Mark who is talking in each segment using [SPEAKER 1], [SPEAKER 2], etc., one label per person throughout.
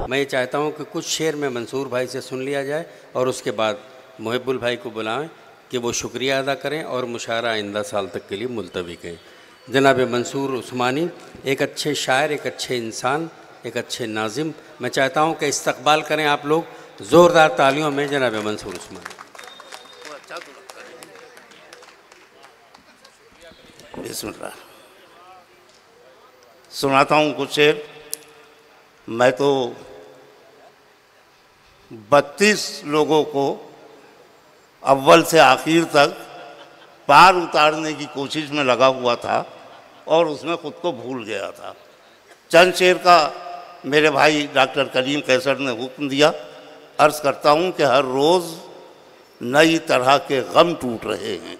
[SPEAKER 1] मैं ये चाहता हूँ कि कुछ शेर में मंसूर भाई से सुन लिया जाए और उसके बाद मुहिबुल भाई को बुलाएं कि वो शुक्रिया अदा करें और मुशायरा आइंदा साल तक के लिए मुलतवी करें। जनाब मंसूर उस्मानी एक अच्छे शायर, एक अच्छे इंसान, एक अच्छे नाजिम, मैं चाहता हूँ कि इस्तकबाल करें आप लोग ज़ोरदार तालियों में जनाब मंसूर उस्मानी।
[SPEAKER 2] बिस्मिल्लाह। सुनाता हूँ कुछ शेर। मैं तो 32 लोगों को अव्वल से आखिर तक पार उतारने की कोशिश में लगा हुआ था और उसमें ख़ुद को भूल गया था। चंद शेर का मेरे भाई डॉक्टर कलीम कैसर ने हुक्म दिया। अर्ज़ करता हूँ कि हर रोज़ नई तरह के गम टूट रहे हैं,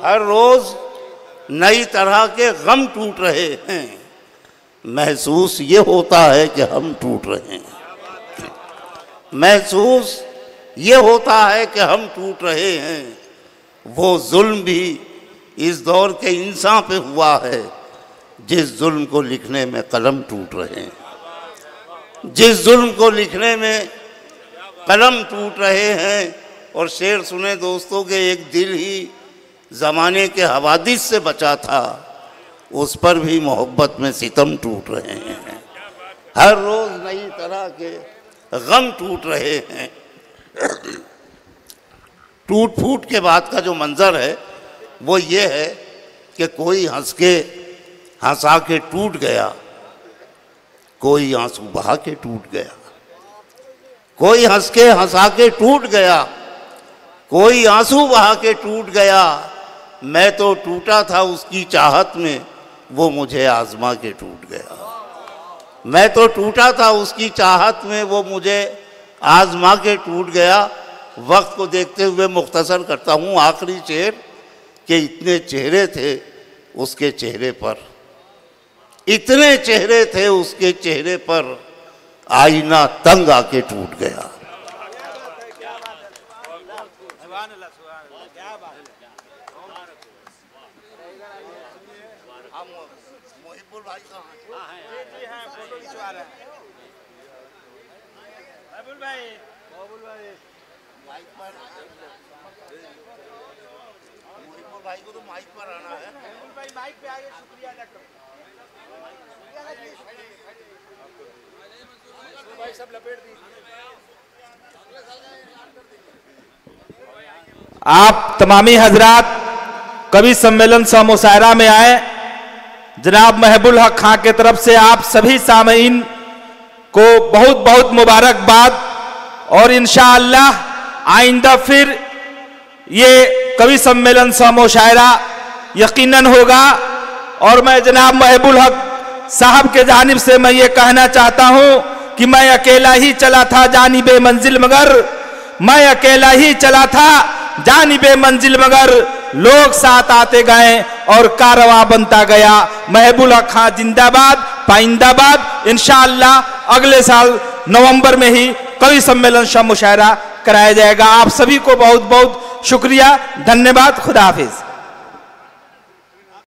[SPEAKER 2] हर रोज़ नई तरह के गम टूट रहे हैं। महसूस ये होता है कि हम टूट रहे हैं, महसूस ये होता है कि हम टूट रहे हैं। वो जुल्म भी इस दौर के इंसान पे हुआ है जिस जुल्म को लिखने में कलम टूट रहे हैं, जिस जुल्म को लिखने में कलम टूट रहे हैं। और शेर सुने दोस्तों के एक दिल ही ज़माने के हवादिस से बचा था, उस पर भी मोहब्बत में सितम टूट रहे हैं। हर रोज़ नई तरह के गम टूट रहे हैं। टूट फूट के बाद का जो मंज़र है वो ये है कि कोई हंसा के टूट गया, कोई आंसू बहा के टूट गया, कोई हंसा के टूट गया, कोई आंसू बहा के टूट गया। मैं तो टूटा था उसकी चाहत में, वो मुझे आजमा के टूट गया। मैं तो टूटा था उसकी चाहत में, वो मुझे आजमा के टूट गया। वक्त को देखते हुए मुख्तसर करता हूँ आखिरी शेर कि इतने चेहरे थे उसके चेहरे पर, इतने चेहरे थे उसके चेहरे पर, आईना तंग आके टूट गया। भाई को तो माइक पर आना है। भाई माइक पे आइए, शुक्रिया अदा करो। भाई सब लपेट दीजिए।
[SPEAKER 3] आप तमामी हजरात कवि सम्मेलन सा मुशायरा में आए। जनाब महबूल हक खां के तरफ से आप सभी सामीन को बहुत बहुत मुबारकबाद और इंशाअल्लाह आइंदा फिर ये कवि सम्मेलन सा मुशायरा यकीनन होगा। और मैं जनाब महबूल हक साहब के जानिब से मैं ये कहना चाहता हूँ कि मैं अकेला ही चला था जानिबे मंजिल मगर, मैं अकेला ही चला था जानिबे मंजिल मगर, लोग साथ आते गए और कारवां बनता गया। महबूल हक खां जिंदाबाद, पाइंदाबाद। इंशाअल्लाह अगले साल नवंबर में ही कवि सम्मेलन सा मुशायरा कराया जाएगा। आप सभी को बहुत बहुत शुक्रिया, धन्यवाद, खुदा हाफिज।